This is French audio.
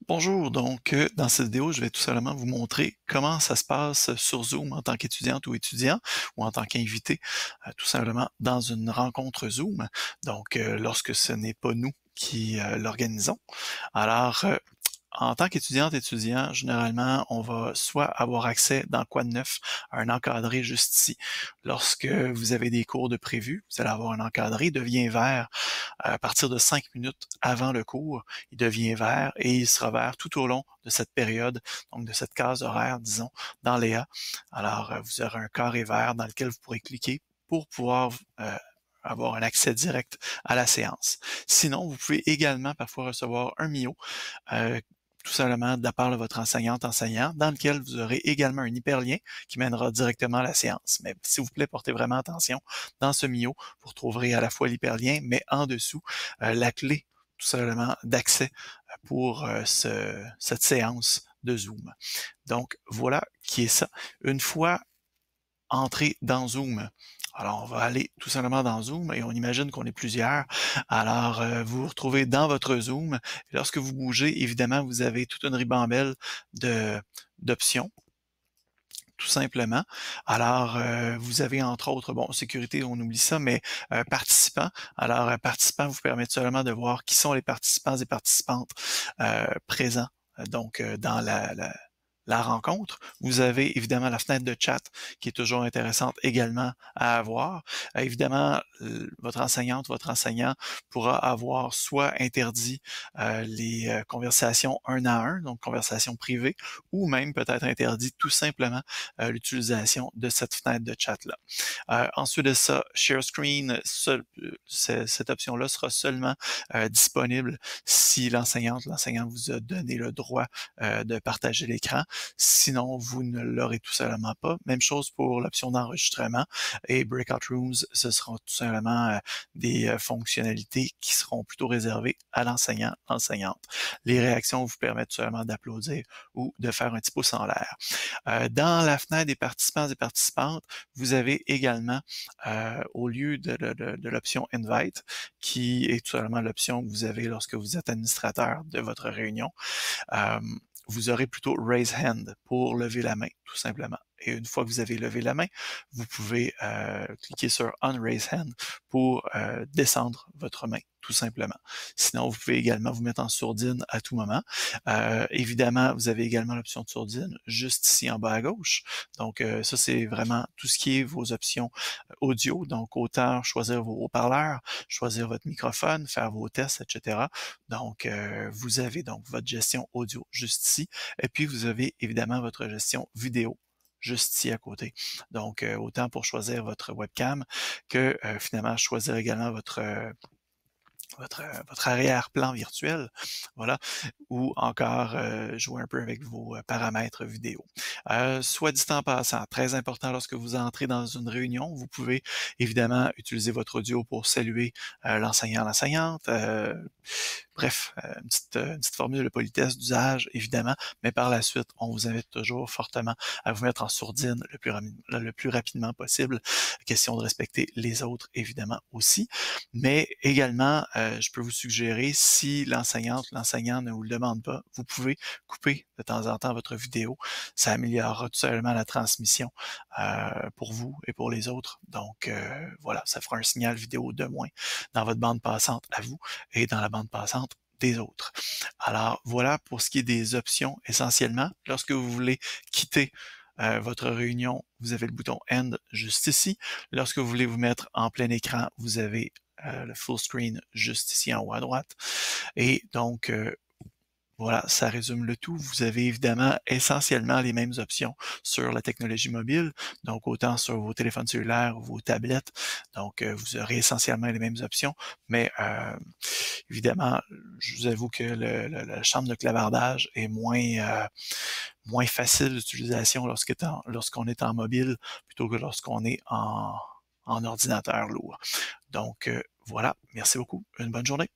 Bonjour, dans cette vidéo, je vais tout simplement vous montrer comment ça se passe sur Zoom en tant qu'étudiante ou étudiant ou en tant qu'invité, tout simplement dans une rencontre Zoom. Lorsque ce n'est pas nous qui l'organisons. Alors, en tant qu'étudiante, étudiant, généralement, on va soit avoir accès dans quoi de neuf à un encadré juste ici. Lorsque vous avez des cours de prévus, vous allez avoir un encadré, il devient vert à partir de 5 minutes avant le cours, il devient vert et il sera vert tout au long de cette période, donc de cette case horaire, disons, dans Léa. Alors, vous aurez un carré vert dans lequel vous pourrez cliquer pour pouvoir avoir un accès direct à la séance. Sinon, vous pouvez également parfois recevoir un MIO, euh, tout simplement de la part de votre enseignant, dans lequel vous aurez également un hyperlien qui mènera directement à la séance. Mais s'il vous plaît, portez vraiment attention. Dans ce MIO, vous retrouverez à la fois l'hyperlien, mais en dessous, la clé tout simplement d'accès pour cette séance de Zoom. Donc, voilà qui est ça. Une fois entré dans Zoom, alors, on va aller tout simplement dans Zoom et on imagine qu'on est plusieurs. Alors, vous vous retrouvez dans votre Zoom. Et lorsque vous bougez, évidemment, vous avez toute une ribambelle d'options, tout simplement. Alors, vous avez entre autres, bon, sécurité, on oublie ça, mais participants. Alors, participants vous permettent seulement de voir qui sont les participants et participantes présents dans la rencontre. Vous avez évidemment la fenêtre de chat qui est toujours intéressante également à avoir. Évidemment, votre enseignante, votre enseignant pourra avoir soit interdit les conversations un à un, donc conversations privées, ou même peut-être interdit tout simplement l'utilisation de cette fenêtre de chat-là. Ensuite de ça, Share Screen, cette option-là sera seulement disponible si l'enseignant vous a donné le droit de partager l'écran. Sinon, vous ne l'aurez tout simplement pas. Même chose pour l'option d'enregistrement et Breakout Rooms, ce seront tout simplement des fonctionnalités qui seront plutôt réservées à l'enseignant, l'enseignante. Les réactions vous permettent seulement d'applaudir ou de faire un petit pouce en l'air. Dans la fenêtre des participants et participantes, vous avez également, au lieu de l'option Invite, qui est tout simplement l'option que vous avez lorsque vous êtes administrateur de votre réunion, euh, vous aurez plutôt Raise Hand pour lever la main, tout simplement. Et une fois que vous avez levé la main, vous pouvez cliquer sur Unraise Hand pour descendre votre main, tout simplement. Sinon, vous pouvez également vous mettre en sourdine à tout moment. Évidemment, vous avez également l'option de sourdine juste ici en bas à gauche. Donc, ça, c'est vraiment tout ce qui est vos options audio. Donc, autant choisir vos haut-parleurs, choisir votre microphone, faire vos tests, etc. Donc, vous avez donc votre gestion audio juste ici. Et puis, vous avez évidemment votre gestion vidéo juste ici à côté. Donc, autant pour choisir votre webcam que finalement choisir également votre arrière-plan virtuel, voilà, ou encore jouer un peu avec vos paramètres vidéo. Soit dit en passant, très important lorsque vous entrez dans une réunion, vous pouvez évidemment utiliser votre audio pour saluer l'enseignant, l'enseignante, bref, une petite formule de politesse d'usage, évidemment, mais par la suite, on vous invite toujours fortement à vous mettre en sourdine le plus rapidement possible. Question de respecter les autres, évidemment, aussi. Mais également, je peux vous suggérer, si l'enseignante, l'enseignant ne vous le demande pas, vous pouvez couper de temps en temps votre vidéo. Ça améliorera tout simplement la transmission pour vous et pour les autres. Donc, voilà, ça fera un signal vidéo de moins dans votre bande passante à vous et dans la bande passante des autres. Alors, voilà pour ce qui est des options essentiellement. Lorsque vous voulez quitter votre réunion, vous avez le bouton End juste ici. Lorsque vous voulez vous mettre en plein écran, vous avez le full screen juste ici en haut à droite. Et donc, voilà, ça résume le tout. Vous avez évidemment essentiellement les mêmes options sur la technologie mobile, donc autant sur vos téléphones cellulaires ou vos tablettes. Donc, vous aurez essentiellement les mêmes options, mais évidemment, je vous avoue que la chambre de clavardage est moins facile d'utilisation lorsqu'on est en mobile plutôt que lorsqu'on est en ordinateur lourd. Donc, voilà, merci beaucoup. Une bonne journée.